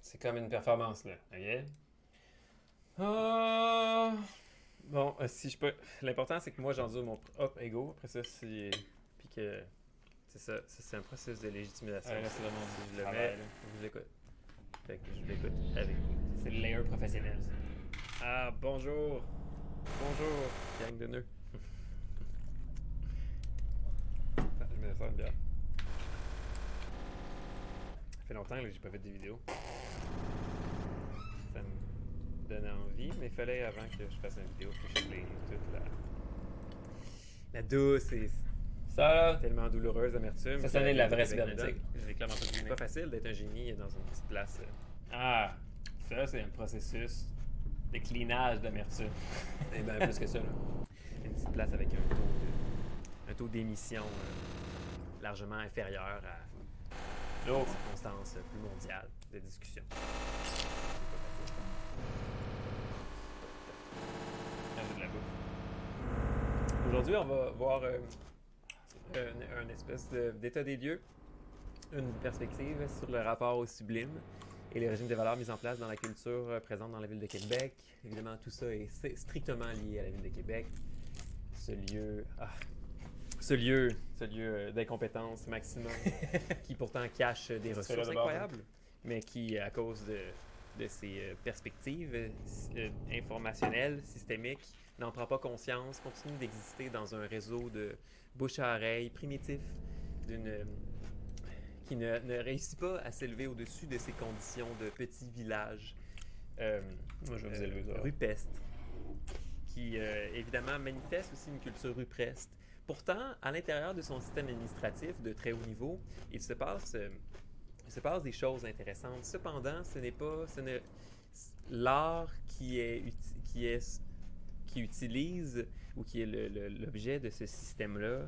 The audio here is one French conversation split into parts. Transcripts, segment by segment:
C'est comme une performance, là. OK? Ah, bon, si je peux. L'important, c'est que moi, j'endure mon propre ego. Après ça, si. Puis que. C'est ça. C'est un processus de légitimation. Là, c'est vraiment Si du je le travail. mets, Là. je l'écoute. Fait que je l'écoute avec vous. C'est le layer professionnel, ça. Ah, bonjour! Bonjour, gang de nœuds. Attends, je me sers une bière. Ça fait longtemps là, que j'ai pas fait des vidéos. Ça me donnait envie, mais il fallait avant que je fasse une vidéo que je play toute la douce et Ça, là, tellement douloureuse amertume. ça que sonnait de la vraie Québec me donne. cybernétique. Je l'ai clairement pas deviné. C'est pas facile d'être un génie dans une petite place. Ah, ça, c'est un processus de cleanage d'amertume. Et bien plus que ça, là. Une petite place avec un taux d'émission largement inférieur à Lourd. une circonstance plus mondiale de discussion. J'ai de la bouffe. Aujourd'hui, on va voir un espèce d'état des lieux, une perspective sur le rapport au sublime et les régimes de valeurs mis en place dans la culture présente dans la ville de Québec. Évidemment, tout ça est strictement lié à la ville de Québec. Ce lieu d'incompétence maximum qui pourtant cache des Qu'est-ce que tu fais ressources là, d'abord? incroyables, mais qui, à cause de ses perspectives informationnelles, systémiques, n'en prend pas conscience, continue d'exister dans un réseau de bouche à oreille primitif qui ne réussit pas à s'élever au-dessus de ces conditions de petits villages Moi, je vais vous élever dehors. rupestres, qui évidemment manifeste aussi une culture rupestre. Pourtant, à l'intérieur de son système administratif de très haut niveau, il se passe des choses intéressantes. Cependant, ce n'est l'art qui utilise ou qui est l'objet de ce système-là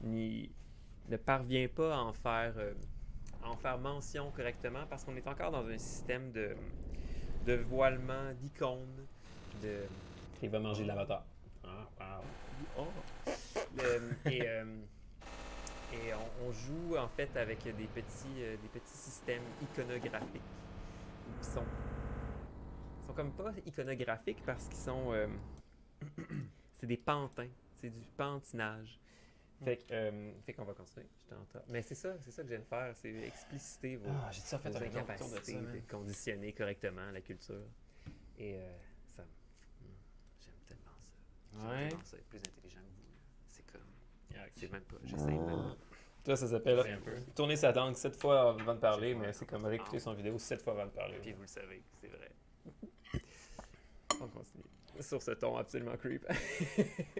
ne parvient pas à en faire mention correctement parce qu'on est encore dans un système de voilement, d'icônes, de... Il va manger de l'avatar. Oh. Et on joue en fait avec des petits systèmes iconographiques qui sont comme pas iconographiques parce qu'ils sont c'est des pantins, c'est du pantinage. Fait qu'on va continuer. Mais c'est ça que j'aime faire, c'est expliciter J'ai ça fait vos un autre tour de incapacités ça, de man. conditionner correctement la culture. Et ça, j'aime tellement ça. J'aime Ouais. tellement ça, être plus intelligent que vous. C'est comme, c'est même pas, j'essaie même pas. Toi, ça s'appelle C'est un peu. tourner sa langue 7 fois avant de parler, Chaque fois. mais c'est comme réécouter son vidéo 7 fois avant de parler. Puis vous le savez, c'est vrai. On continue. Sur ce ton absolument creep.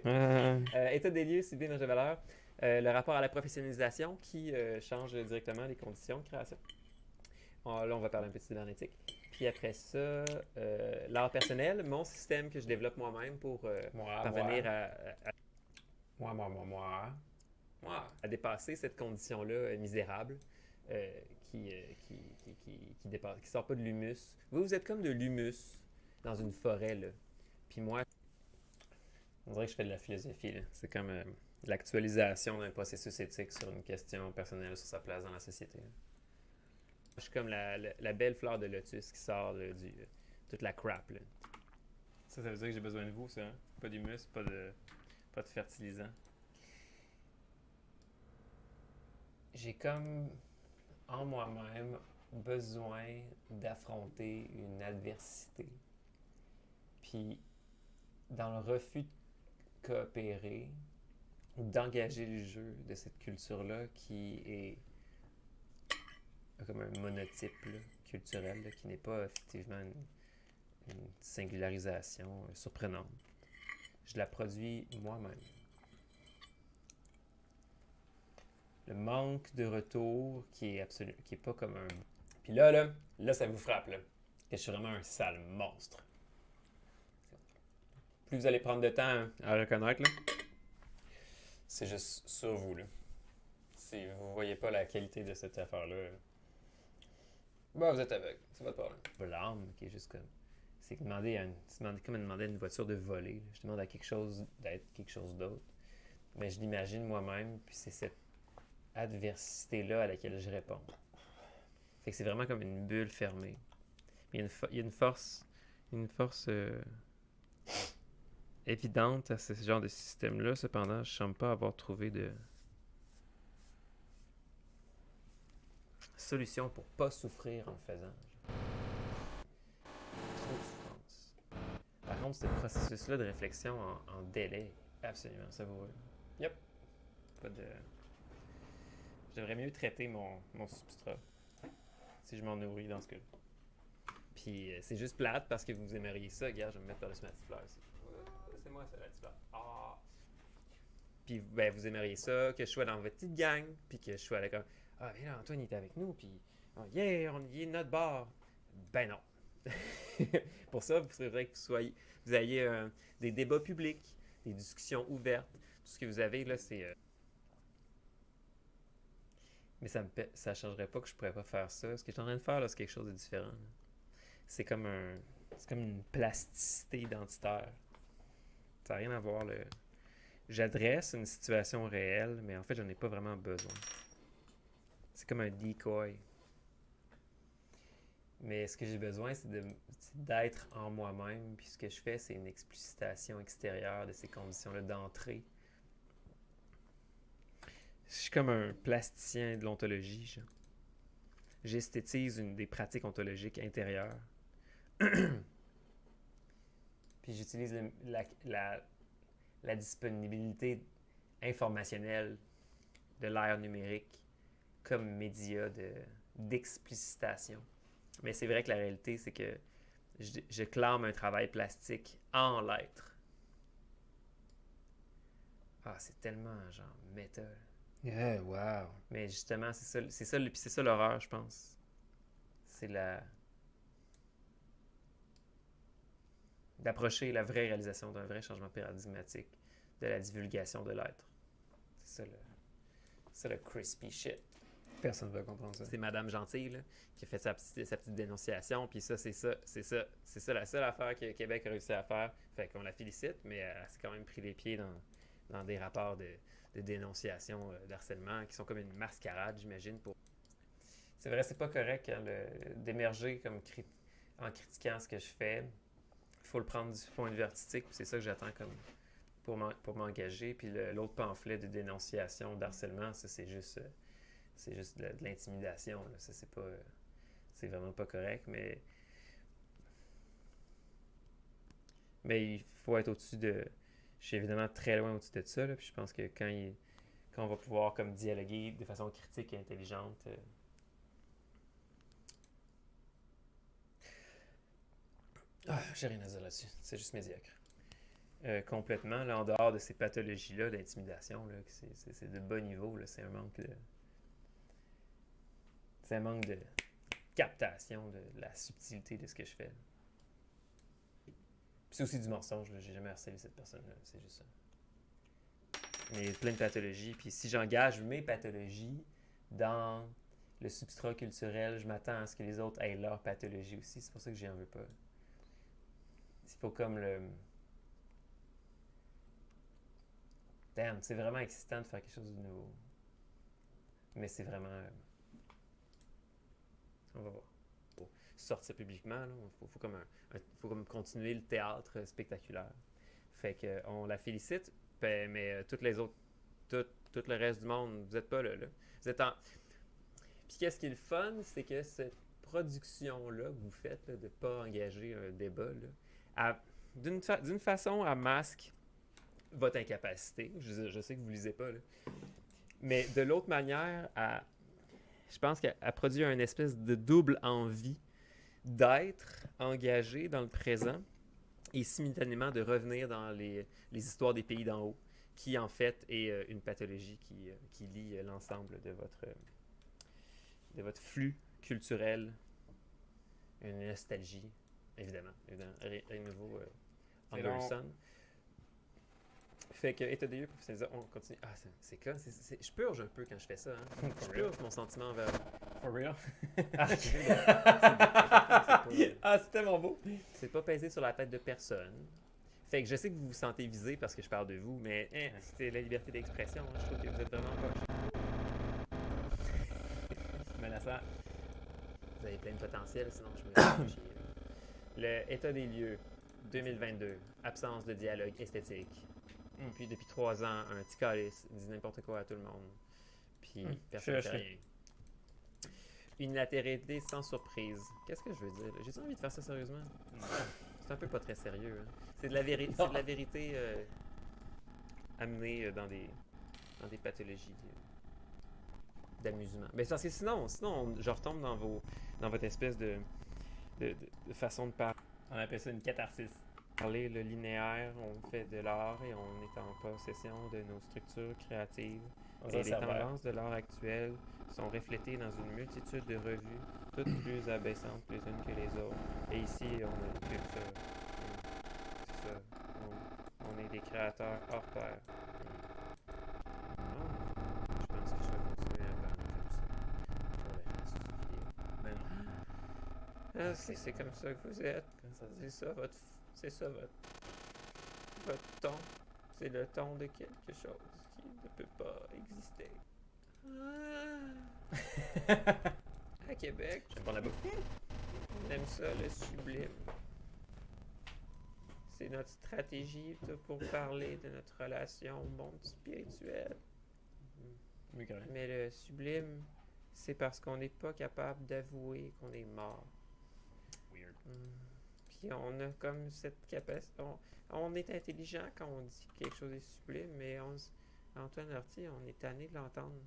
État des lieux, sublime de valeur. Le rapport à la professionnalisation qui change directement les conditions de création. Là, on va parler un peu de cybernétique. Puis après ça, l'art personnel, mon système que je développe moi-même pour parvenir à dépasser cette condition-là misérable qui sort pas de l'humus. Vous êtes comme de l'humus dans une forêt, là. Puis moi, On dirait que je fais de la philosophie. Là. C'est comme l'actualisation d'un processus éthique sur une question personnelle sur sa place dans la société. Là. je suis comme la belle fleur de lotus qui sort là, toute la crap, là. Ça veut dire que j'ai besoin de vous, ça. Hein? Pas d'humus, pas de fertilisant. J'ai comme en moi-même besoin d'affronter une adversité. Puis dans le refus de coopérer ou d'engager le jeu de cette culture-là qui est comme un monotype là, culturel là, qui n'est pas effectivement une singularisation surprenante. Je la produis moi-même. Le manque de retour qui est pas comme un... Puis là, ça vous frappe, là. Que je suis vraiment un sale monstre. Plus vous allez prendre de temps à reconnaître, là, c'est juste sur vous, là. Si vous voyez pas la qualité de cette affaire-là, bah, vous êtes aveugle. C'est votre problème. blâme qui est juste comme... C'est comme demander à une voiture de voler. Là. Je demande à quelque chose d'être quelque chose d'autre. Mais je l'imagine moi-même, puis c'est cette adversité-là à laquelle je réponds. Fait que c'est vraiment comme une bulle fermée. Il y a une force évidente à ce genre de système-là. Cependant, je ne semble pas avoir trouvé de solution pour pas souffrir en le faisant. Trop de souffrance. Par contre, ce processus-là de réflexion en délai est absolument savoureux. Yep. Pas de... Je devrais mieux traiter mon substrat si je m'en nourris dans ce cas-là. Puis c'est juste plate parce que vous aimeriez ça. Regarde, je vais me mettre par-dessus ma petite fleur ici. C'est moi, ça, la petite fleur. Ah! Puis ben, vous aimeriez ça, que je sois dans votre petite gang, puis que je sois là comme ah, mais là, Antoine, il est avec nous, puis oh, yeah, on y est notre bar. Ben non. Pour ça, il faudrait que vous ayez des débats publics, des discussions ouvertes. Tout ce que vous avez, là, c'est. Mais ça ne changerait pas que je pourrais pas faire ça. Ce que je suis en train de faire, là, c'est quelque chose de différent. Là. C'est comme une plasticité identitaire. Ça n'a rien à voir. J'adresse une situation réelle, mais en fait, j'en ai pas vraiment besoin. C'est comme un decoy. Mais ce que j'ai besoin, c'est d'être en moi-même. Puis ce que je fais, c'est une explicitation extérieure de ces conditions-là d'entrée. Je suis comme un plasticien de l'ontologie. Genre. J'esthétise des pratiques ontologiques intérieures. Puis j'utilise la disponibilité informationnelle de l'ère numérique comme média d'explicitation. Mais c'est vrai que la réalité, c'est que je clame un travail plastique en l'être. Ah, c'est tellement genre méta. Yeah, wow. Mais justement, c'est ça l'horreur, je pense. C'est d'approcher la vraie réalisation d'un vrai changement paradigmatique de la divulgation de l'être. C'est ça le crispy shit. Personne ne va comprendre ça. C'est Madame Gentille là, qui a fait sa petite dénonciation, puis ça, c'est ça la seule affaire que Québec a réussi à faire. Fait qu'on la félicite, mais elle s'est quand même pris les pieds dans des rapports de dénonciation d'harcèlement qui sont comme une mascarade, j'imagine. C'est vrai, c'est pas correct d'émerger comme en critiquant ce que je fais. Il faut le prendre du point de vue artistique, puis c'est ça que j'attends comme pour m'engager. Puis l'autre pamphlet de dénonciation d'harcèlement, ça c'est juste de l'intimidation. Là. Ça c'est vraiment pas correct, mais il faut être au-dessus de... Je suis évidemment très loin au-dessus de ça, là, puis je pense que quand on va pouvoir comme dialoguer de façon critique et intelligente... j'ai rien à dire là-dessus. C'est juste médiocre. Complètement, là, en dehors de ces pathologies-là d'intimidation, là, c'est de bas niveau. Là, c'est un manque de captation de la subtilité de ce que je fais. Puis c'est aussi du mensonge. Là. J'ai jamais harcelé cette personne-là. C'est juste ça. Mais il y a plein de pathologies. Puis si j'engage mes pathologies dans le substrat culturel, je m'attends à ce que les autres aient leur pathologie aussi. C'est pour ça que j'y en veux pas. Il faut comme Damn, c'est vraiment excitant de faire quelque chose de nouveau. Mais c'est vraiment... On va voir. Pour sortir publiquement, il faut comme continuer le théâtre spectaculaire. Fait qu'on la félicite, mais toutes les autres, tout le reste du monde, vous n'êtes pas là. Vous êtes en... Puis qu'est-ce qui est le fun, c'est que cette production-là que vous faites, là, de ne pas engager un débat, là, d'une façon, elle masque votre incapacité. Je sais que vous ne lisez pas, là. Mais de l'autre manière, je pense qu'elle produit une espèce de double envie d'être engagé dans le présent et simultanément de revenir dans les histoires des pays d'en haut, qui en fait est une pathologie qui lie l'ensemble de votre flux culturel, une nostalgie, évidemment. Rien de nouveau Anderson. Fait que état des lieux professionnalisé, on continue. Ah, c'est quoi? Je purge un peu quand je fais ça. Hein? Je purge mon sentiment envers... For real? C'est tellement beau! C'est pas pesé sur la tête de personne. Fait que je sais que vous vous sentez visé parce que je parle de vous, mais c'est la liberté d'expression. Hein? Je trouve que vous êtes vraiment poche. Menaçant. Vous avez plein de potentiel, sinon je me fais chier. Le état des lieux, 2022. Absence de dialogue esthétique. Puis depuis 3 ans, un petit calice dit n'importe quoi à tout le monde. Puis personne ne fait rien. Unilatéralité sans surprise. Qu'est-ce que je veux dire? J'ai envie de faire ça sérieusement? C'est un peu pas très sérieux. Hein. C'est de la vérité amenée dans des pathologies d'amusement. Mais parce que sinon je retombe dans votre espèce de façon de parler. On appelle ça une catharsis. Parler le linéaire, on fait de l'art et on est en possession de nos structures créatives. Et les tendances de l'art actuel sont reflétées dans une multitude de revues, toutes plus abaissantes les unes que les autres. Et ici, on a une culture. C'est ça. On est des créateurs hors pair. Je pense que je vais continuer à parler comme ça pour le reste du vidéo. Mais non. Ah, c'est comme ça que vous êtes. C'est ça votre ton. C'est le ton de quelque chose qui ne peut pas exister. À Québec, J'aime pas la bouffe. on aime ça, le sublime. C'est notre stratégie pour parler de notre relation au monde spirituel. Oui, quand même. Mais le sublime, c'est parce qu'on n'est pas capable d'avouer qu'on est mort. Weird. Puis on a comme cette capacité. On est intelligent quand on dit que quelque chose est sublime, mais Antoine Lortie, on est tanné de l'entendre.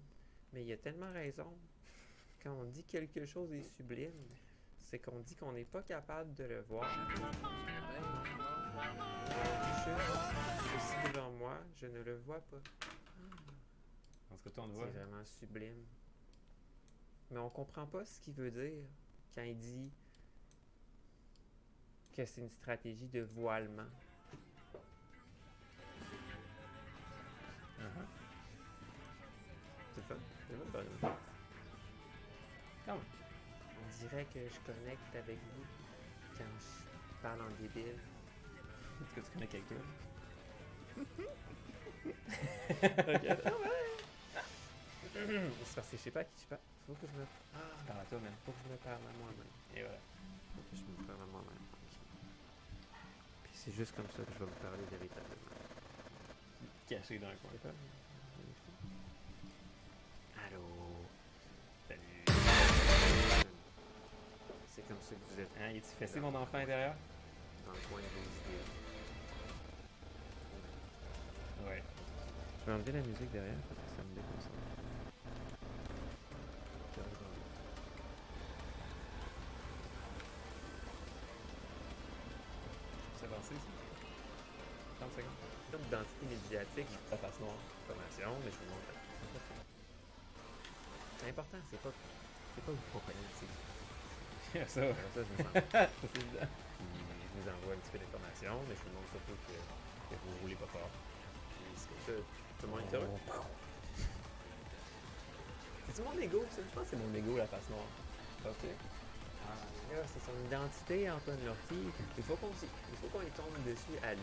Mais il a tellement raison. Quand on dit quelque chose est sublime, c'est qu'on dit qu'on n'est pas capable de le voir. Je suis devant moi, je ne le vois pas. Parce que toi, on le voit. C'est vraiment sublime. Mais on comprend pas ce qu'il veut dire quand il dit que c'est une stratégie de voilement. C'est fun. C'est vraiment bon. Quand même. On dirait que je connecte avec vous quand je parle en débile. Est-ce que tu connais quelqu'un? Ok. C'est parce que je sais pas à qui je parle. Faut que je me... Parle à toi, man. Faut que je me parle à moi-même. Et voilà. Faut que je me parle à moi-même. Puis c'est juste comme ça que je vais vous parler véritablement. Caché dans un coin. C'est pas... Allô? Salut. C'est comme ça que vous êtes Hein, il est-tu fessé, mon enfant intérieur? dans le coin de vos idées. Ouais. Je vais enlever la musique derrière parce que ça me déconcentre. C'est avancé, ça? 30 secondes. Comme d'identité médiatique, La face noire. formation, mais je vous montre. C'est important, c'est pas vous comprenez, c'est Ça. ça, je me sens. Ça, c'est évident. Puis je vous envoie un petit peu d'informations, mais je vous montre surtout que vous roulez pas fort. Puis c'est comme ça, tout le monde est heureux. C'est mon ego, ça? Je pense que c'est mon ego, la face noire. Ok. Là, c'est son identité, Antoine Lortie. Il faut qu'on y tombe dessus à lui.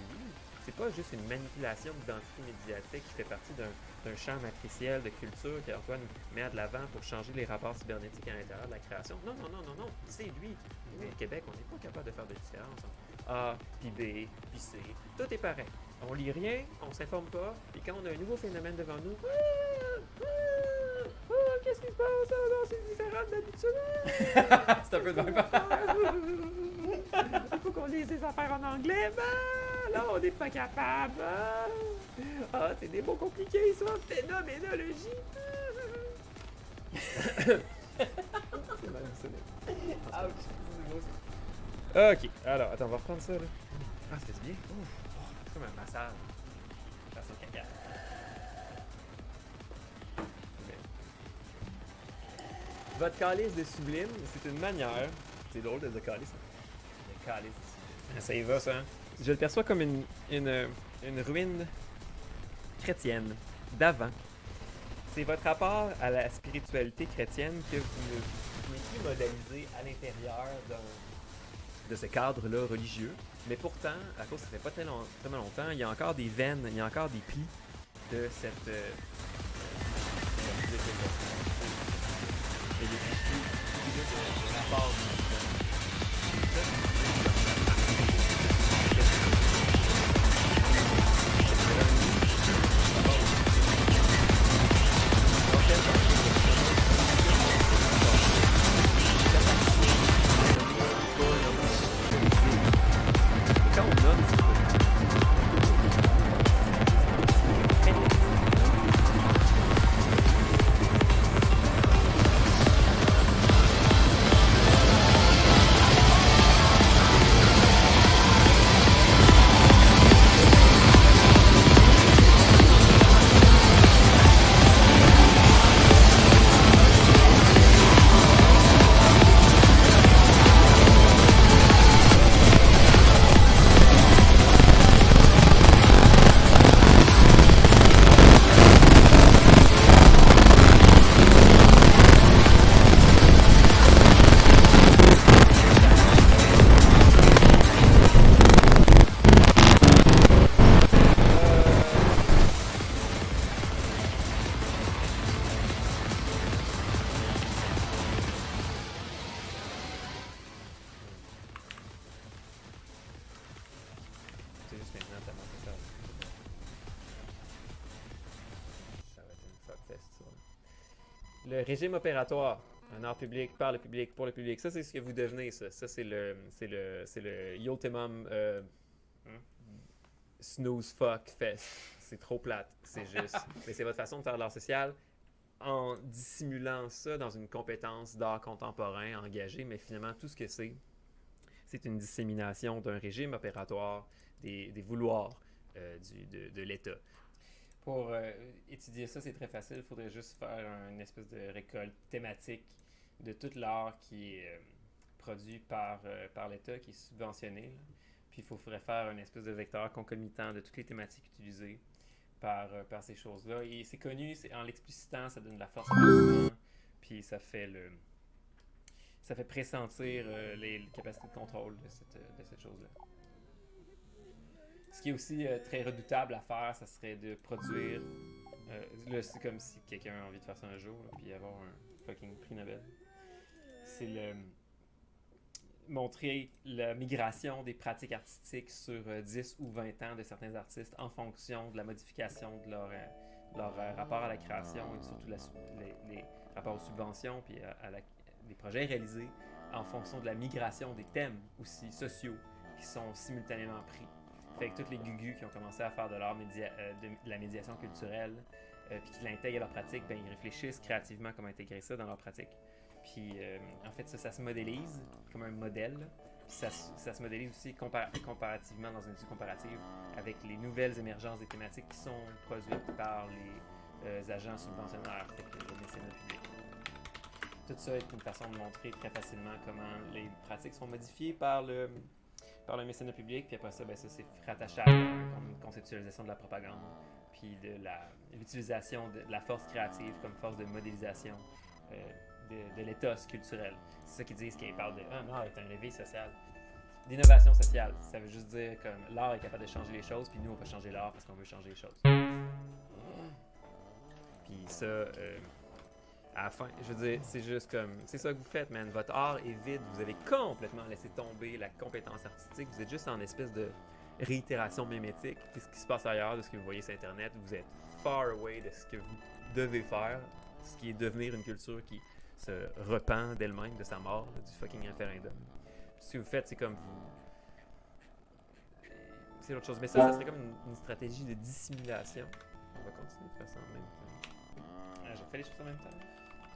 C'est pas juste une manipulation d'identité médiatique qui fait partie d'un champ matriciel de culture qu'Antoine met de l'avant pour changer les rapports cybernétiques à l'intérieur de la création. Non. C'est lui. Mais au Québec, on n'est pas capable de faire de différence entre A, puis B, puis C. Tout est pareil. On lit rien, on s'informe pas, puis quand on a un nouveau phénomène devant nous, qu'est-ce qui se passe? Ah non, c'est différent d'habitude. C'est un peu de même. Il faut qu'on lise des affaires en anglais. Là, on n'est pas capable. Ah, c'est des mots compliqués, ça. Phénoménologie. C'est mal sonné. Ouch. C'est beau, Ok, alors, attends, on va reprendre ça, là. Ah, ça fait du bien. C'est comme un massage. ça. Façon caca. Votre calice de sublime, c'est une manière. C'est drôle de dire calice. Le calice ici. Ça y va, ça. Je le perçois comme une ruine chrétienne d'avant. C'est votre rapport à la spiritualité chrétienne que vous ne pouvez plus modéliser à l'intérieur de ce cadre-là religieux. Mais pourtant, à cause que ça fait pas tellement longtemps, il y a encore des veines, il y a encore des plis de cette... et des tissus de rapport quand on nomme, c'est juste maintenant, t'as monté ça. Ça va être une fuckfest, ça. Le régime opératoire, un art public, par le public, pour le public, ça c'est ce que vous devenez, ça. Ça c'est le ultimum snooze fuck fest. C'est trop plate, c'est juste. Mais c'est votre façon de faire de l'art social en dissimulant ça dans une compétence d'art contemporain engagé, mais finalement tout ce que c'est une dissémination d'un régime opératoire, des vouloirs de l'État. Pour étudier ça, c'est très facile. Il faudrait juste faire une espèce de récolte thématique de tout l'art qui est produit par l'État, qui est subventionné. Là. Puis il faudrait faire une espèce de vecteur concomitant de toutes les thématiques utilisées par ces choses-là. Et c'est connu, en l'explicitant, ça donne de la force à l'argument, puis ça fait pressentir les capacités de contrôle de cette chose-là. Ce qui est aussi très redoutable à faire, ça serait de produire... là, c'est comme si quelqu'un a envie de faire ça un jour, là, puis avoir un fucking prix Nobel. C'est montrer la migration des pratiques artistiques sur 10 ou 20 ans de certains artistes en fonction de la modification de leur rapport à la création et surtout les rapports aux subventions puis les projets réalisés en fonction de la migration des thèmes aussi sociaux qui sont simultanément pris. Fait que tous les gugus qui ont commencé à faire de l'art de la médiation culturelle puis qui l'intègrent à leur pratique, ben, ils réfléchissent créativement comment intégrer ça dans leur pratique. Puis en fait, ça se modélise comme un modèle. Puis ça se modélise aussi comparativement dans une étude comparative avec les nouvelles émergences des thématiques qui sont produites par les agents subventionnaires, fait que le mécénat public. Tout ça est une façon de montrer très facilement comment les pratiques sont modifiées par le mécénat public, puis après ça, ben ça c'est rattachable à une conceptualisation de la propagande, puis de l'utilisation de la force créative comme force de modélisation de l'éthos culturel. C'est ça qu'ils disent quand ils parlent de « Ah, l'art est un levier social ». D'innovation sociale, ça veut juste dire comme l'art est capable de changer les choses, puis nous on peut changer l'art parce qu'on veut changer les choses. Puis ça, à la fin, je veux dire, c'est juste comme, c'est ça que vous faites, man. Votre art est vide, vous avez complètement laissé tomber la compétence artistique, vous êtes juste en espèce de réitération mimétique de ce qui se passe ailleurs, de ce que vous voyez sur Internet, vous êtes far away de ce que vous devez faire, ce qui est devenir une culture qui se repent d'elle-même de sa mort, là, du fucking référendum. Ce que vous faites, c'est comme vous... C'est autre chose, mais ça serait comme une stratégie de dissimulation. On va continuer de faire ça en même temps. J'ai fait les choses en même temps.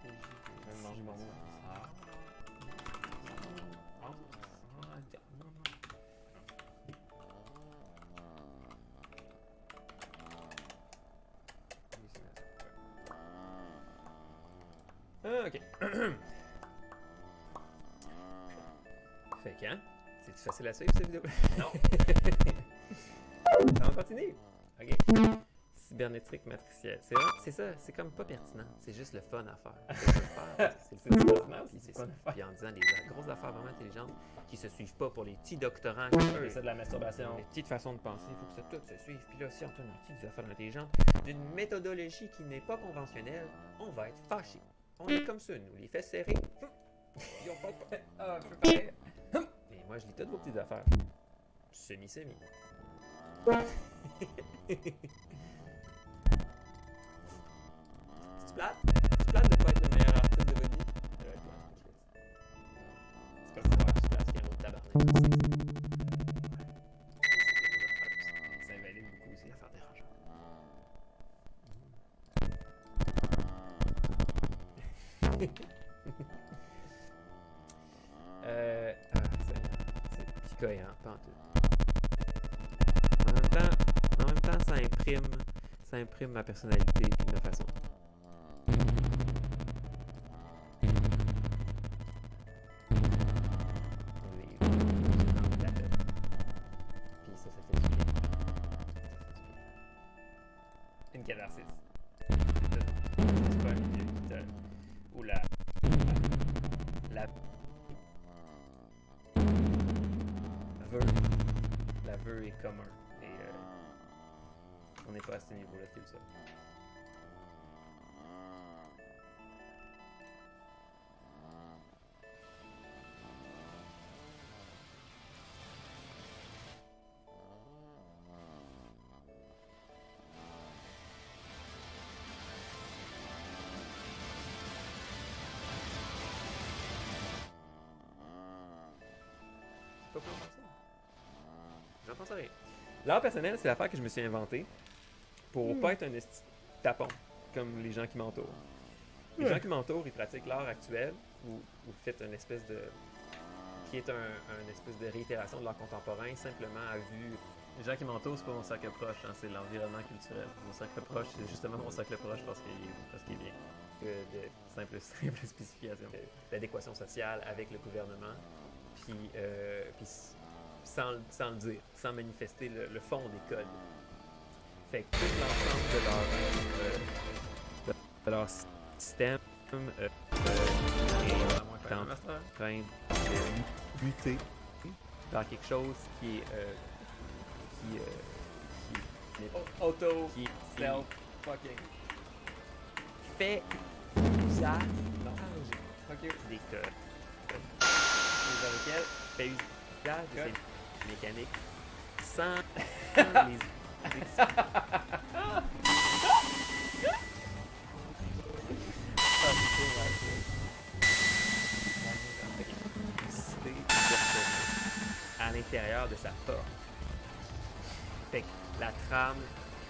Je vais manger mon mot. Ok. Fait que, hein? C'est-tu facile à suivre, cette vidéo? Non! On continue! Ok. Cybernétique matricielle. C'est ça, c'est comme pas pertinent. C'est juste le fun à faire. C'est le fun à faire. C'est ça. Puis en disant des grosses affaires vraiment intelligentes qui se suivent pas pour les petits doctorants. C'est de la masturbation. Les petites façons de penser, il faut que ça tout se suive. Puis là, si on tourne en des affaires intelligentes, d'une méthodologie qui n'est pas conventionnelle, on va être fâchés. On est comme ça, nous. Les fesses serrées, Ils ont pas... Ah, je peux pareil. Mais moi, je lis toutes vos petites affaires. Semi-semi. C'est plate? C'est plate de pas être le meilleur artiste de votre vie? C'est comme ça, c'est plate, qu'il y a un autre tabarnak. Ça invalide beaucoup aussi l'affaire dérangeante. C'est cohérent, pas en tout. En même temps, ça imprime ma personnalité et ma façon. Puis ça fait du bien. Une catharsis. C'est pas un milieu qui te... Ou la vœu est commun. Et on n'est pas à ce niveau-là de tout ça. Pas pour penser. J'en pense à rien. L'art personnel, c'est l'affaire que je me suis inventée pour pas être un esti tapon comme les gens qui m'entourent. Les gens qui m'entourent, ils pratiquent l'art actuel ou fait une espèce de... qui est un espèce de réitération de l'art contemporain simplement à vue. Les gens qui m'entourent, c'est pas mon cercle proche, hein, c'est l'environnement culturel. Mon cercle proche, c'est justement mon cercle proche parce qu'il est bien. De simple spécification. D'adéquation sociale avec le gouvernement. Puis sans le dire, sans manifester le fond des codes. Fait que tout l'ensemble de leur système est en train de lutter dans quelque chose qui fait usage des codes. Dans lesquels fait usage de ces mécaniques sans les à l'intérieur de sa forme. Fait que la trame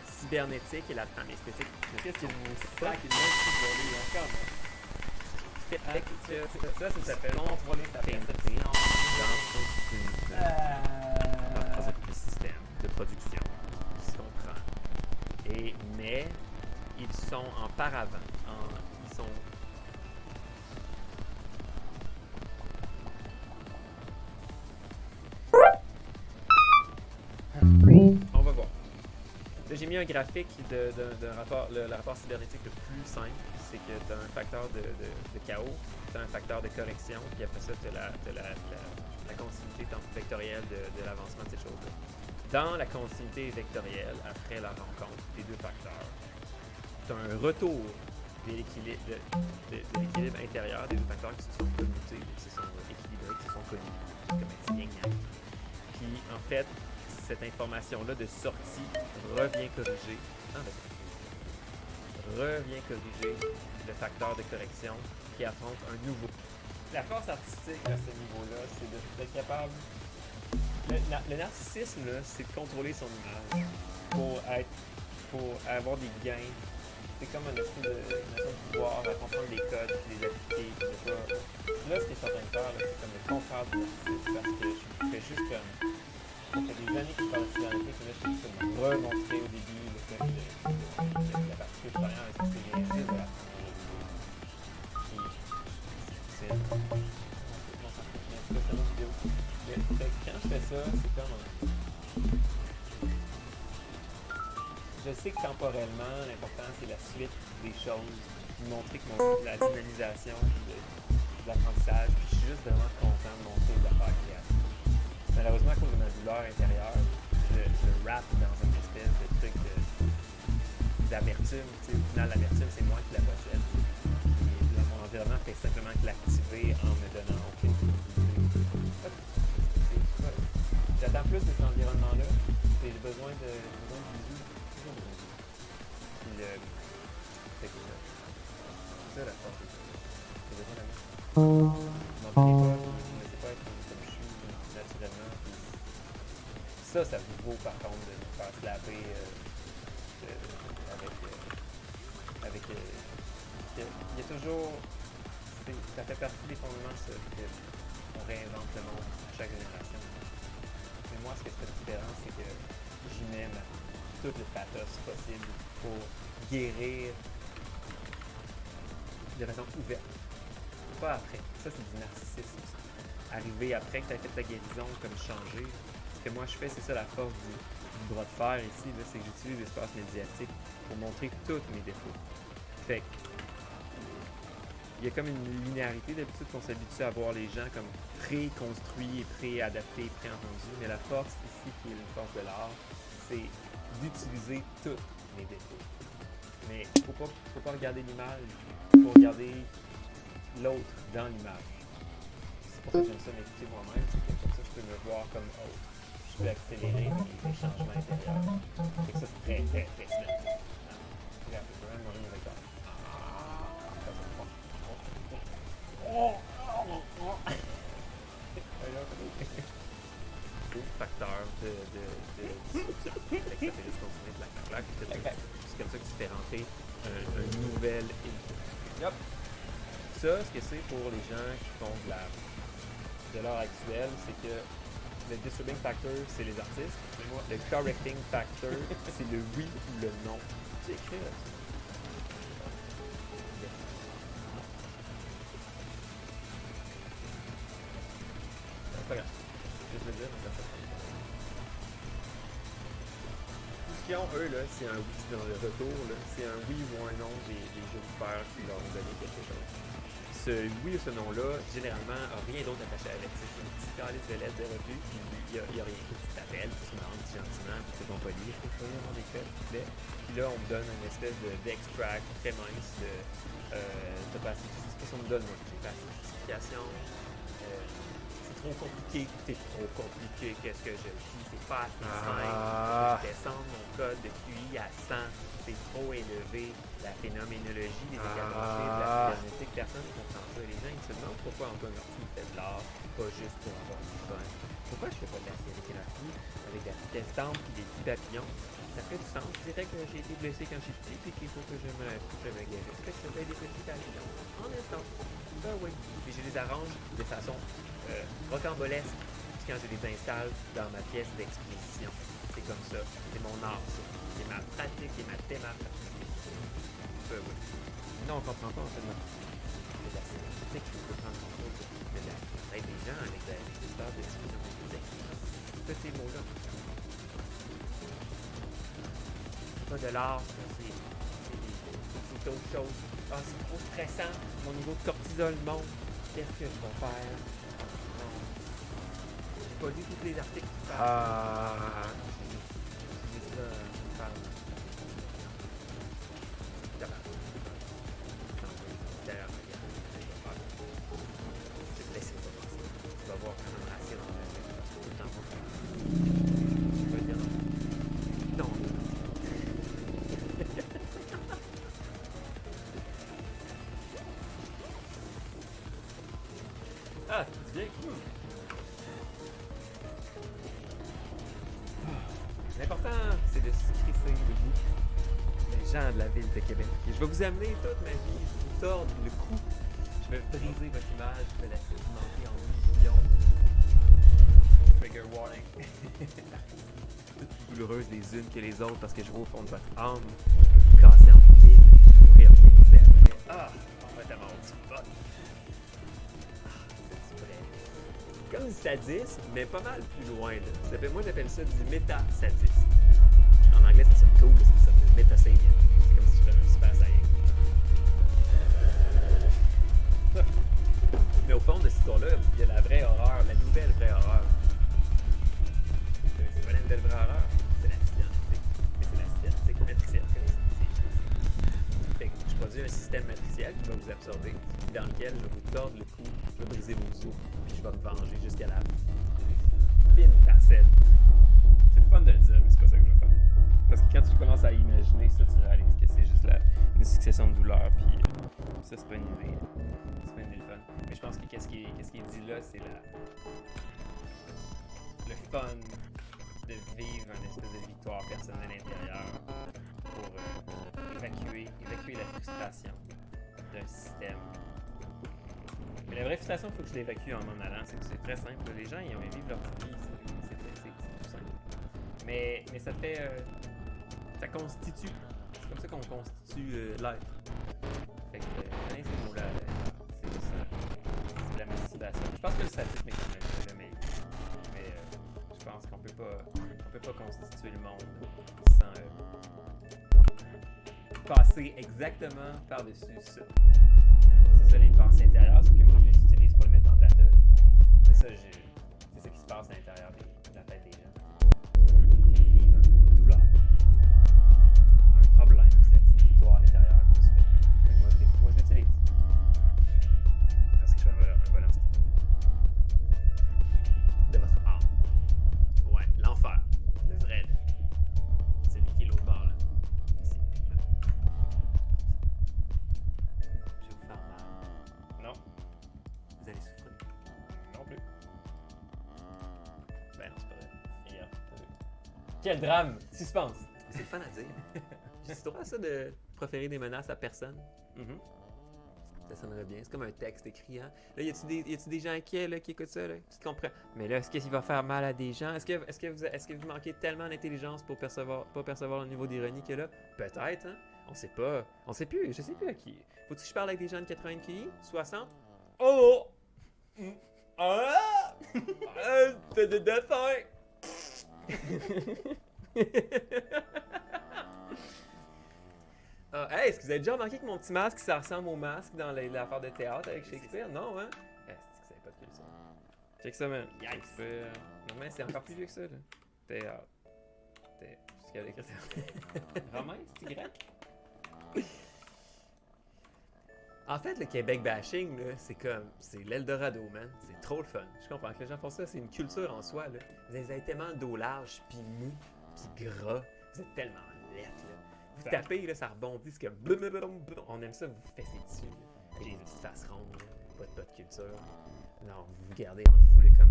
cybernétique et la trame esthétique. Qu'est-ce que vous sac et même encore? Ça s'appelle contrôler ta perception dans un système de production qui se comprend. Mais ils sont en paravent. Ils sont... On va voir. Là, j'ai mis un graphique d'un rapport, le rapport cybernétique le plus simple. C'est que tu as un facteur de chaos, tu as un facteur de correction, puis après ça, tu as la continuité vectorielle de l'avancement de ces choses-là. Dans la continuité vectorielle, après la rencontre des deux facteurs, tu as un retour de l'équilibre intérieur des deux facteurs qui se sont commutés, qui se sont équilibrés, qui se sont connus, comme un petit yin-yang. Puis, en fait, cette information-là de sortie revient corriger le facteur de correction qui affronte un nouveau. La force artistique à ce niveau-là, c'est d'être capable... Le narcissisme, là, c'est de contrôler son image pour avoir des gains. C'est comme une espèce de pouvoir à comprendre les codes, les appliquer, Là, ce que je suis en train de faire, là, c'est comme le contraire du narcissisme, parce que je fais juste comme... Ça fait des années que je parle de cybernétique, mais là, je suis juste comme remontrer au début le fait que la partie que je parle avec ce que j'ai réalisé de la Puis, c'est une vidéo. Quand je fais ça, c'est comme je sais que temporellement, l'important, c'est la suite des choses, montrer que la dynamisation de l'apprentissage, puis je suis juste vraiment content de montrer les affaires créatives. Malheureusement, à cause de ma douleur intérieure, je rappe dans une espèce de truc d'amertume. Au final, l'amertume, c'est moi qui la possède. Et mon environnement fait simplement que l'activer en me donnant plus de cet environnement-là, c'est j'ai besoin de bisous. Toujours besoin de bisous. Puis le. C'est que c'est ça la force. C'est besoin d'amour. Je m'en prie pas, puis je me laissez pas être comme je suis naturellement. Puis ça vous vaut par contre de me faire slapper avec. Il y a toujours. Ça fait partie des fondements, ça, qu'on réinvente le monde à chaque génération. Mais moi, ce que je fais différent, c'est que j'y mets tout le pathos possible pour guérir de façon ouverte. Pas après. Ça, c'est du narcissisme. Arriver après que tu as fait ta guérison, comme changer. Ce que moi, je fais, c'est ça la force du bras de fer ici, là, c'est que j'utilise l'espace médiatique pour montrer tous mes défauts. Fait que il y a comme une linéarité d'habitude qu'on s'habitue à voir les gens comme pré-construits et pré-adaptés, pré-entendus. Mais la force ici, qui est une force de l'art, c'est d'utiliser tous mes défauts. Mais il ne faut pas regarder l'image, il faut regarder l'autre dans l'image. C'est pour ça que j'aime ça m'écouter moi-même, c'est que comme ça je peux me voir comme autre. Je peux accélérer les changements intérieurs. Et ça c'est très très très simple. Regarde, je peux même manger mes vecteurs. Facteur de l'exapérisme consumé de la claque. C'est comme ça que tu fais rentrer un nouvel input. Yep. Ça, ce que c'est pour les gens qui font de l'art actuel, c'est que le disturbing factor, c'est les artistes. Mais moi, le correcting factor, c'est le oui ou le non. Tu écris là-dessus. Pas grave. Je vais te le dire, mais ça fait. Tout ce qu'ils ont, eux, là, c'est un oui dans le retour, là. C'est un oui ou un non des jeux de père qui leur ont donné quelque chose. Ce oui ou ce non-là, généralement, n'a rien d'autre attaché avec. C'est une petite calice de lettres de refus, puis il n'y a rien. Tu t'appelles, tu te demandes gentiment, puis c'est bon poli. Je peux pas avoir des codes, s'il te plaît. Puis là, on me donne une espèce d'extract très mince de passé. Qu'est-ce qu'on me donne, moi? J'ai passé justification. Trop compliqué, c'est trop compliqué, qu'est-ce que je dis, c'est pas assez simple, je descends mon code de QI à 100, c'est trop élevé, la phénoménologie, les écartés, de la cybernétique, personne ne comprend ça, les gens ils se demandent pourquoi Antoine Marty fait de l'art, pas juste pour avoir du fun, pourquoi je fais pas de la sérigraphie avec de la petite estampe et des petits papillons, ça fait du sens, je dirais que j'ai été blessé quand j'étais petit et qu'il faut que je me guérisse, fait que je fais des petits papillons, en instant, ben oui, puis je les arrange de façon rocambolesque quand je les installe dans ma pièce d'exposition. C'est comme ça. C'est mon art, ça. C'est ma pratique et ma démarche artistique. Oui. Non, on comprend pas en fait. C'est de la cinématique qui peut prendre contrôle de la tête des gens avec des histoires d'expression physique. C'est ces mots-là. C'est pas de l'art, c'est autre chose. Ah, c'est trop stressant. Mon niveau de cortisol monte. Qu'est-ce que je vais faire? J'ai pas lu tous les articles qui parlent. J'ai ça, tu vas voir quand même assez dans tout le temps. Je vais dire non. Non. Ah, c'est bien cool. L'important, c'est de se crisser debout. Les gens de la ville de Québec. Et je vais vous amener toute ma vie, je vais vous tordre le cou. Je vais briser votre image, je vais la sédimenter en millions. Trigger warning. Toutes plus douloureuses les unes que les autres parce que je vais au fond de votre âme. Je peux vous casser en mille pour réorganiser après. Ah, on va t'avoir du fun. Comme du sadisme, mais pas mal plus loin. Là. Moi, j'appelle ça du méta-sadisme. En anglais, ça sonne cool, c'est ça, du méta-sadisme. C'est comme si je faisais un super saiyan. Mais au fond de cette histoire-là, il y a la vraie horreur, la nouvelle vraie horreur. C'est pas la nouvelle vraie horreur, c'est la cybernétique. Mais c'est la cybernétique matricielle. Fait que je produis un système matriciel qui va vous absorber, dans lequel je vais vous tordre le cou, je vais briser vos os, puis je vais me venger jusqu'à la fine parcelle réalises ça, tu réalises que c'est juste une succession de douleurs, puis ça, c'est pas une idée. C'est pas une idée le fun. Mais je pense que qu'est-ce qui est dit là, c'est le fun de vivre une espèce de victoire personnelle intérieure pour évacuer la frustration d'un système. Mais la vraie frustration, il faut que je l'évacue en m'en allant. C'est très simple. Les gens, ils vivent leur petite vie. C'est tout simple. Mais ça fait... ça constitue. C'est comme ça qu'on constitue l'être. Fait que, ces mots-là, c'est de la motivation. Je pense que le sadisme est quand même le meilleur. Mais je pense qu'on peut pas constituer le monde sans passer exactement par-dessus ça. C'est ça les pensées intérieures, c'est que moi je les utilise pour le mettre en data. Mais ça, c'est ça qui se passe à l'intérieur de la tête des gens. Ils vivent une douleur, un problème, c'est la petite victoire intérieure qu'on se fait. Mais moi je l'utilise. Parce que je suis un bon artiste. De votre âme. Ouais, l'enfer. Le vrai. C'est lui qui est l'autre bord là. Ici. Je vais vous faire mal. Non. Vous allez souffrir. Non plus. Ben non, c'est pas vrai. Regarde, t'as vu. Quel drame! Suspense! C'est le fun à dire. C'est drôle ça de proférer des menaces à personne. Ça sonnerait bien. C'est comme un texte écrit. Hein? Là, y a-tu des gens inquiets là, qui écoutent ça, là, qui comprennent? Mais là, est-ce qu'il va faire mal à des gens? Est-ce que vous manquez tellement d'intelligence pour pas percevoir le niveau d'ironie qu'il y a là? Peut-être, hein? On sait pas. On sait plus. Je sais plus à qui. Faut-tu que je parle avec des gens de 80 QI? 60? Oh! Ah! T'as de faim! Hey, est-ce que vous avez déjà remarqué que mon petit masque, ça ressemble au masque dans l'affaire de théâtre avec Shakespeare? Non, hein? Est-ce que vous savez pas de culture? Check ça, man. Yikes! Non, mais c'est encore plus vieux que ça, là. Théâtre. Je suis capable d'écrire ça. Romain, c'est grec? En fait, le Québec bashing, là, c'est l'Eldorado, man. C'est trop le fun. Je comprends que les gens font ça, c'est une culture en soi, là. Vous avez tellement dos large, puis mou, puis gras. Vous êtes tellement lettres, là. Vous tapez, là, ça rebondit, c'est comme... On aime ça, vous vous fessez dessus, là. J'ai une petite face ronde, là. Pas de culture. Non, vous vous gardez entre vous, là, comme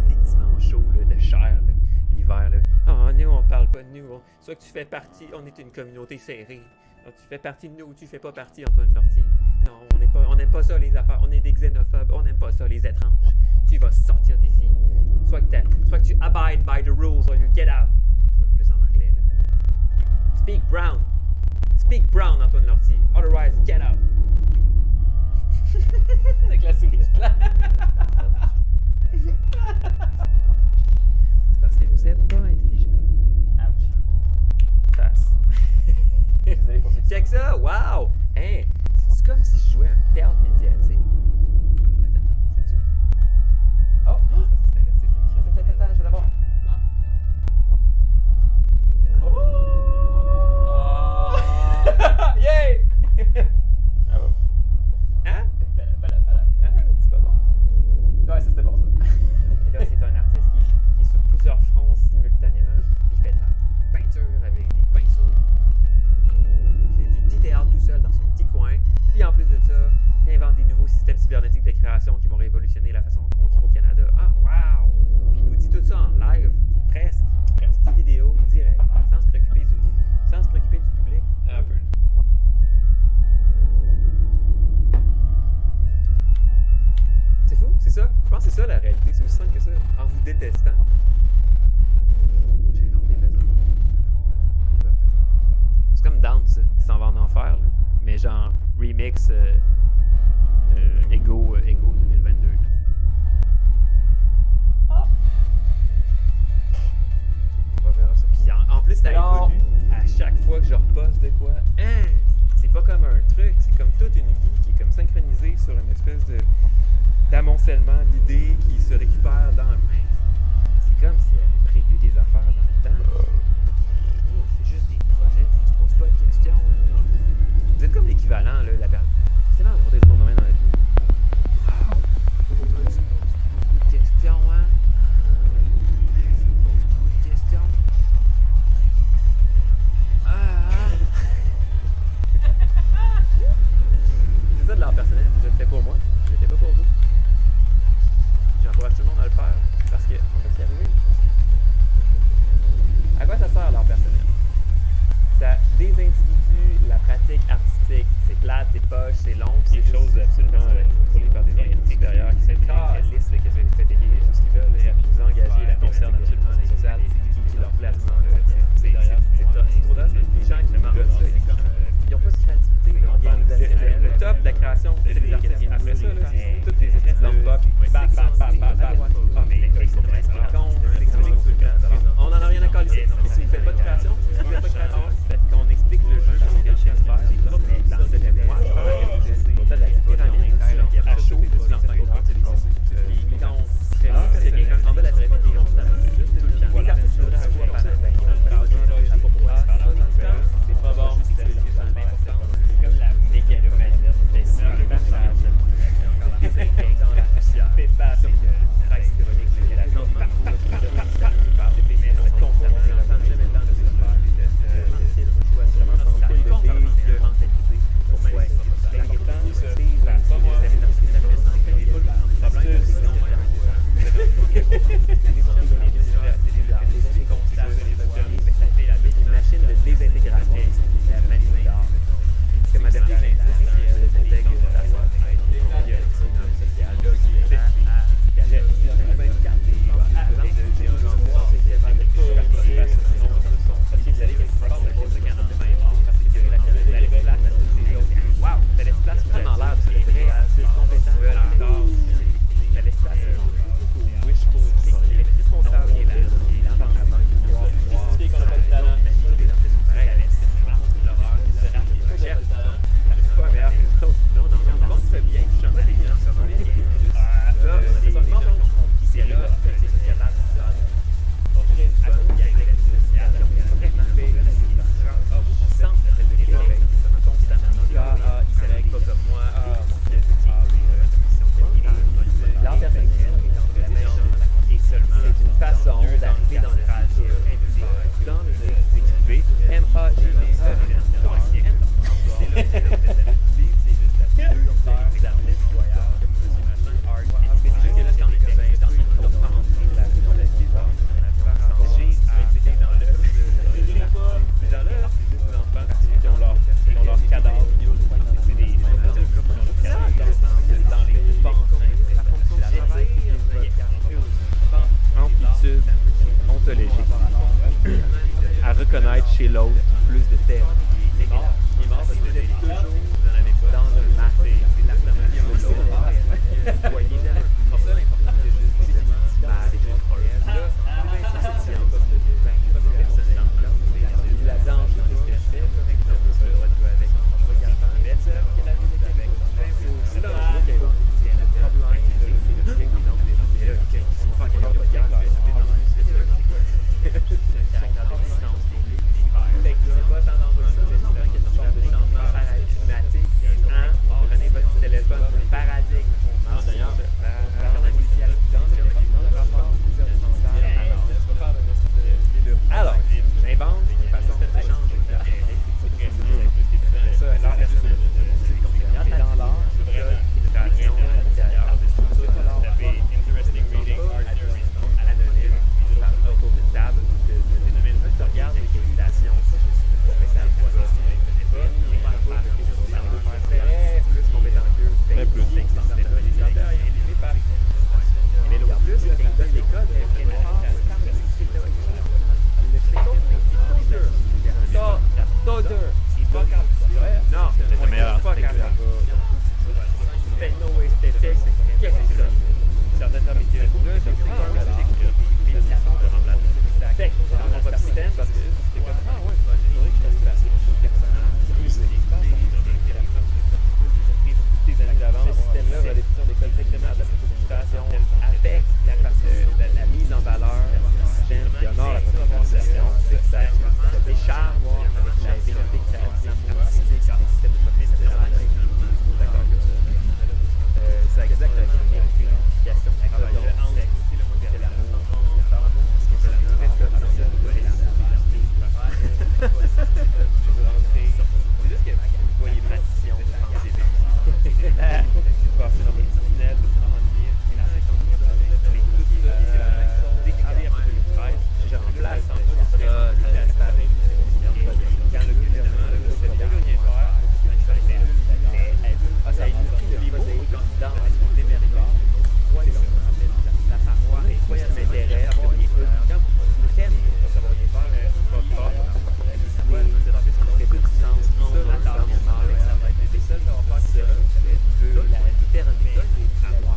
des petits manchots, là, de chair, là, l'hiver, là. Oh, nous, on parle pas de nous. Soit que tu fais partie, on est une communauté serrée. Donc, tu fais partie de nous ou tu fais pas partie, Antoine Lortie. Non, on n'aime pas ça, les affaires. On est des xénophobes, on n'aime pas ça, les étranges. Tu vas sortir d'ici. Soit que tu abide by the rules or you get out. Non, plus en anglais, là. Speak brown. Speak brown, Antoine Lortie. Otherwise, get out. Avec la souris. Parce que vous êtes pas intelligent. Ouch. Face. Désolé pour ceux qui Check ça, wow! Hein, c'est comme si je jouais à un théâtre médiatique. Attends, c'est-tu? Oh! C'est inversé, c'est écrit. Attends, je vais l'avoir. Oh! Yay! Bravo. Hein? Hein? C'est pas bon. Ouais, ça c'était bon ça. Et là, c'est un artiste qui est sur plusieurs fronts simultanément. Il fait de la peinture avec des pinceaux. Il fait du petit théâtre tout seul dans son petit coin. Puis en plus de ça, il invente des nouveaux systèmes cybernétiques de création qui vont révolutionner la façon qu'on crée au Canada. Ah, wow! Puis il nous dit tout ça en live, presque petite vidéo, direct, sans se préoccuper du public. Un peu. C'est fou, c'est ça. Je pense que c'est ça la réalité. C'est aussi simple que ça. En vous détestant. J'invente des raisons. C'est comme Dance, qui s'en va en enfer, là. Mais genre remix Ego 2022. Là. Ah. On va voir ça. Puis en plus, ça évolue à chaque fois que je reposte de quoi. Hein? C'est pas comme un truc, c'est comme toute une vie qui est comme synchronisée sur une espèce d'amoncellement d'idées qui se récupèrent dans le... C'est comme s'il avait prévu des affaires dans le temps. Oh, c'est juste des projets, tu poses pas de questions. Vous êtes comme l'équivalent, là, c'est marrant de rencontrer du monde de même dans la vie. Wow! Tu poses beaucoup de questions, hein? Tu poses beaucoup de questions. Ah! chez l'autre, plus de terme. Il est mort parce que vous êtes toujours Vous en avez pas. Dans un masque, c'est l'argument de l'autre. Vous voyez là, c'est ça l'important de juste mal, c'est juste problème. Là, ça tient pas de personnel. La danse dans ce que je fais, on se le retrouve avec. Mais ça, quelle année de Québec? C'est là, je vois qu'il y a un problème. Mais là, il faut faire quelque chose de guerre. C'est pas tant dangereux ça, mais c'est une question de changement paradigmatique. Prenez votre téléphone, paradigme. D'ailleurs, alors, j'invente une façon de changer. Ça, l'art dans l'art, création, anonyme, autour d'une table, tu regardes les félicitations, plus compétent qu'eux, fait plus mais le plus, quand il donne les codes, non, C'est le meilleur article. techno esthétique, qu'est-ce que c'est ça? Certaines habitudes, dans votre système, parce que c'est comme, ah ouais, tes années d'avance, ce système-là va des d'école sectionnaire de la participation avec la mise en valeur du système qui honore la participation, c'est que ça décharge avec la vérité que ça artistique des systèmes de professionnalisation. D'accord. C'est exactement une question de l'amour. C'est juste que vous voyez praticien de pensée. Passer dans votre petit tunnel, je remplace quand le gouvernement ça unifie le niveau dans la paroi et quoi ça m'intéresse comme le thème ça va bien faire c'est tout du sens entre la table et la mort les seuls qui vont faire ça de la thermie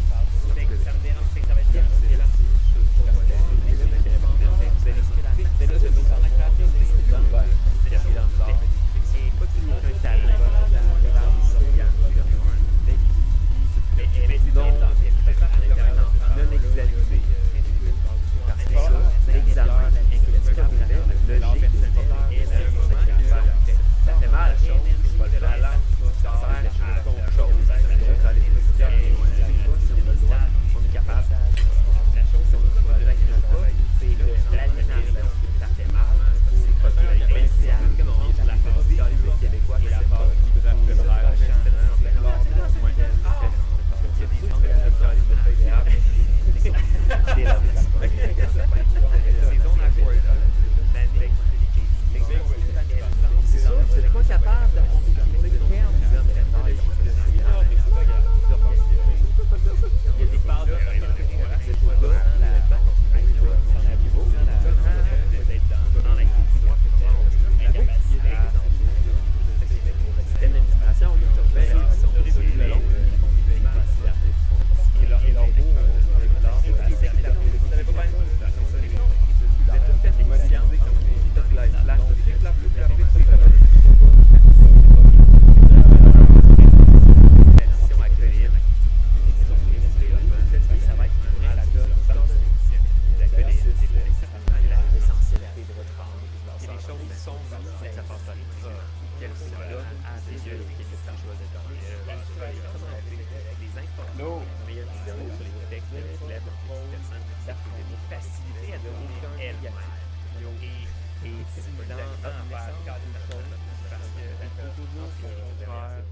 mais ça me dérange c'est que ça va être bien c'est là non examiné. Parce que ça, l'examen, ça fait mal. C'est pas le faire. Ça sert à ton chose. On est capable. La chose qu'on ne regrette pas, c'est l'aliénation. Ça fait mal. C'est pas que la force des Québécois, c'est la force qui c'est sûr, vous n'êtes pas capable de le terme. Il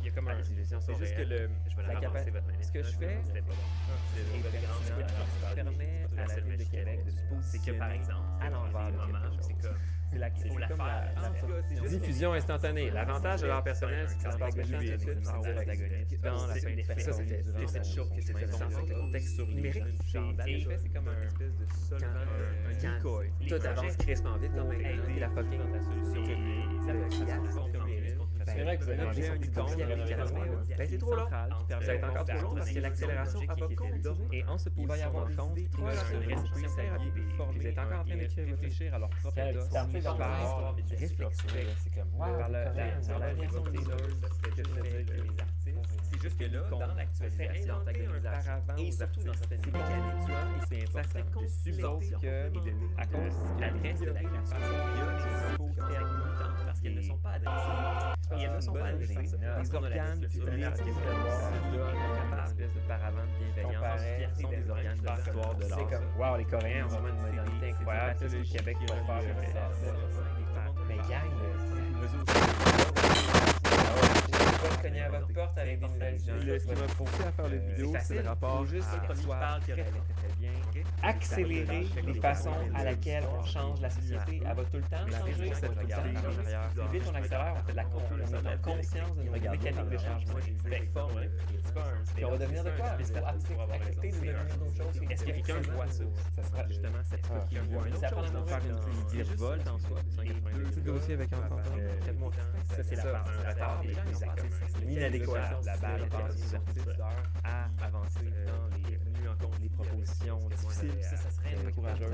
y a des parts de système d'administration, c'est juste que ce que je fais permet à la ville de Québec de se positionner à l'envers de quelque chose. C'est comme la diffusion instantanée. L'avantage de l'art personnel, c'est que ça se passe méchant tout de suite par protagoniste. Dans la ça, c'est cette chose que c'est le contexte sur numérique. C'est comme un espèce de solvant, un decoy. tout avance crissement vite comme maintenant. La fucking dans ta solution. C'est vrai que vous avez j'ai un icône qui c'est trop long. Ça va être encore trop long parce que l'accélération n'a pas compte. Et en se Il va y avoir positionnant compte. il va y avoir une restriction Vous êtes encore en train d'écrire votre réfléchir à leur propre dos. C'est un peu dans par réflexion. C'est comme, wow, Par la version des C'est juste que là, dans l'actualisation, auparavant aux artistes, c'est mécanique et c'est important de supposer que à cause de l'adresse de la création, parce qu'elles ne sont pas adressées. Et elles ne sont pas adressées. les organes titulaires qui donnent une espèce de paravent de bienveillance sont des organes de l'histoire de l'art. c'est comme, wow, les Coréens ont vraiment une modernité incroyable. Tout ce que le Québec peut faire mais gang, pas de cogner à votre porte avec des nouvelles gens. Ce qui m'a poussé à faire les vidéos, c'est le rapport juste à le premier qui parle qui aurait été bien. Accélérer les façons à laquelle on change la société. Elle va tout le temps la changer. raison, c'est de regarder en arrière. Plus vite on accélère, on fait de la conscience de notre mécanique de changement. Puis on va devenir de quoi? Il faut accepter de devenir d'autres choses. Est-ce que quelqu'un voit ça? Ça sera justement cette fois qui voit une autre chose, de faire une virevolte en soi. Petit dossier avec un pantalon. 4 mois. Ça, c'est la part des artistes. L'inadéquation. La balle passe des artistes à avancer dans les propositions difficiles. Ça serait courageuses.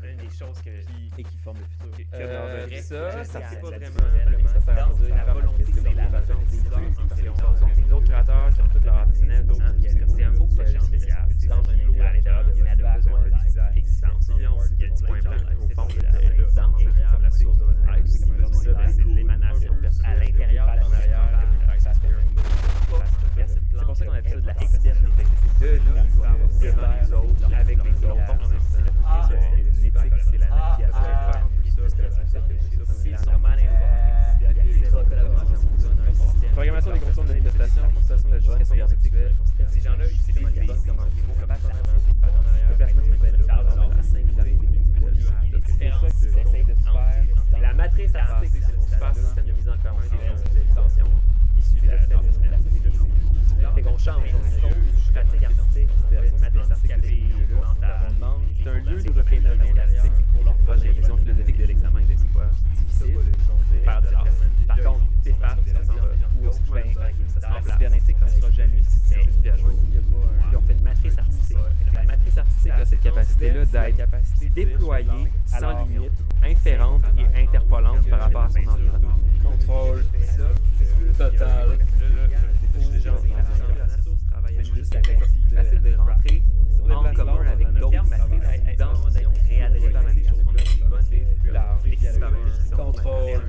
une des choses que Et qui forment le futur. Ça, c'est pas vraiment ça sert à dire la volonté de c'est la l'évasion volonté des des arts. Les autres créateurs qui ont tout leur artisanal, c'est un beau projet spécial. C'est dans un éclat à l'intérieur de votre existence. Il y a du point blanc au fond de l'existence, c'est comme la source de votre life. C'est l'émanation à l'intérieur, à l'arrière. C'est pour ça qu'on appelle ça de la externité. De les autres, avec les autres. L'éthique, c'est la navigation. Programmation des conditions de manifestation, constatation de la justification sexuelle. Ces gens-là utilisent des mots comme battre en avant, pas en arrière, placement de la singularité individuelle. C'est ça qu'ils essayent de se faire. La matrice artistique, c'est le super système de mise en commun des gens de l'extension issus de la société. Fait qu'on change, on pratique artistique, une matrice artistique, c'est un lieu de rephénomène artistique pour leur projet. J'ai l'impression philosophique de l'examen de c'est quoi difficile, faire de l'art. Par contre, c'est faire, ça s'en va. Ou ça se met en place. Cybernétique, ça ne sera jamais si c'est juste piège. Puis on fait une matrice artistique. La matrice artistique a cette capacité-là d'être déployée sans limite, inférente et interpolante par rapport à son environnement. contrôle total. C'est facile de rentrer en commun avec d'autres dans réadressée plus Contrôle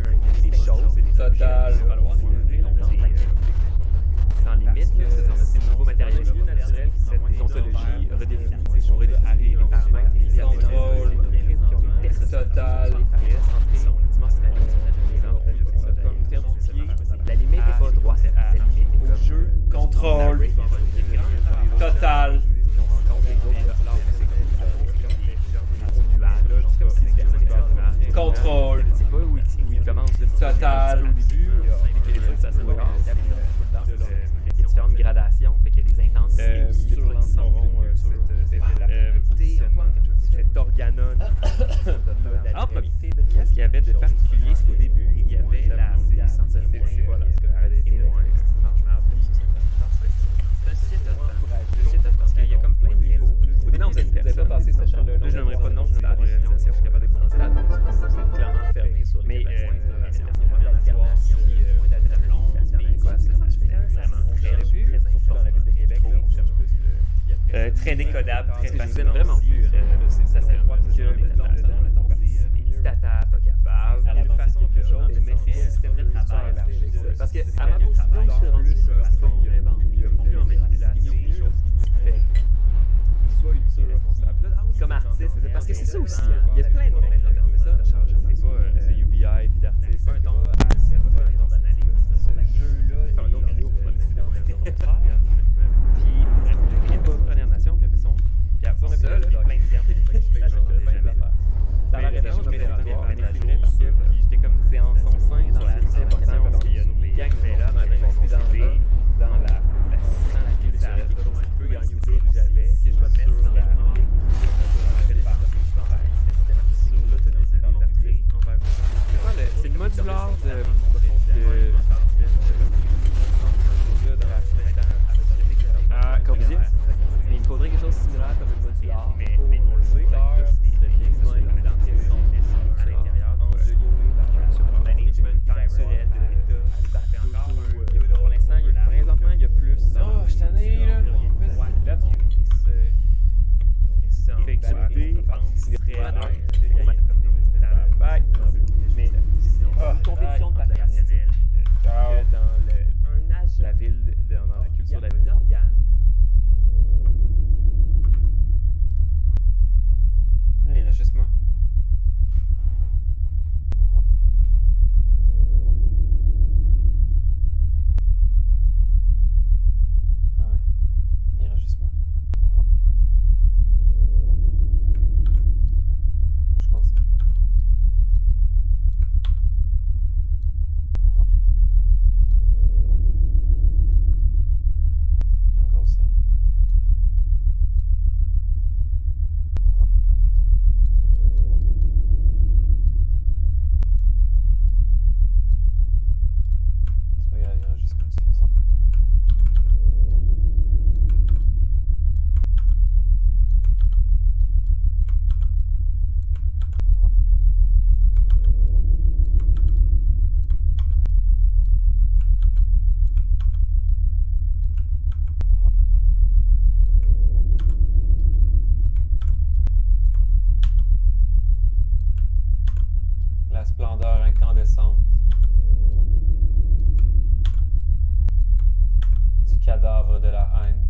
des choses, total. sans limite, c'est un nouveau matériel naturel qui serait des ontologies redéfinies, des choses des paramètres, des Contrôle total. La limite n'est pas droite, la limite est comme jeu. Contrôle total. Contrôle C'est pas où il commence total. au début, il y a des trucs ça se regarde. Il y a différentes gradations, fait qu'il y a des intensités. Sur l'ensemble, Cet organon. En premier, qu'est-ce qu'il y avait de particulier? C'est qu'au début, il y avait la sentir bien, voilà, témoin, mange-marde, c'est un siétote parce qu'il y a comme plein de niveaux. Au début, vous n'avez pas passé ce champ-là. Là, je n'aimerais pas de nom, je n'aime pas d'organisation, je suis capable de commencer là. C'est clairement fermé sur les Très décodable, très Je vous facile. aime vraiment plus. Ça serait quoi que les data pas capable. Il y a une façon quelque chose, mais c'est un système de travail. Parce que à ma position, je suis rendu sur un système qui invente, plus en manipulation, des choses qui fait qu'il soit utile, responsable. Comme artiste, parce que c'est ça aussi. Il y a plein de mots mais ça, c'est pas c'est UBI puis d'artiste. c'est pas un ton d'analyse. Ce jeu-là, faire une autre vidéo pour Première Nation, puis après ça, puis après ça, on a plein de termes. Ça m'arrêtait, je me faisais parce que j'étais comme, c'est en son sein, dans la c'est important, parce qu'il y a les gangs, mais là, dans la culturelle, quelque chose un peu dans l'idée que j'avais, que je me mette sur la l'art. Mais on le sait, là, c'est des designs dans les sons à l'intérieur. Le management culturel de l'État. Pour l'instant, présentement, il y a plus. Oh, je t'en ai là. Let's go. Fait que je pense que Bye. mais Une compétition de paternité. Ciao. que dans Un agent. la ville, dans la Il y culture a de la ville. un organe. Ah, il reste juste moi. Ah ouais. Il reste juste moi. Je continue. Je vais me grossir. C'est pas grave, il reste juste moi de toute façon. La splendeur incandescente du cadavre de la haine.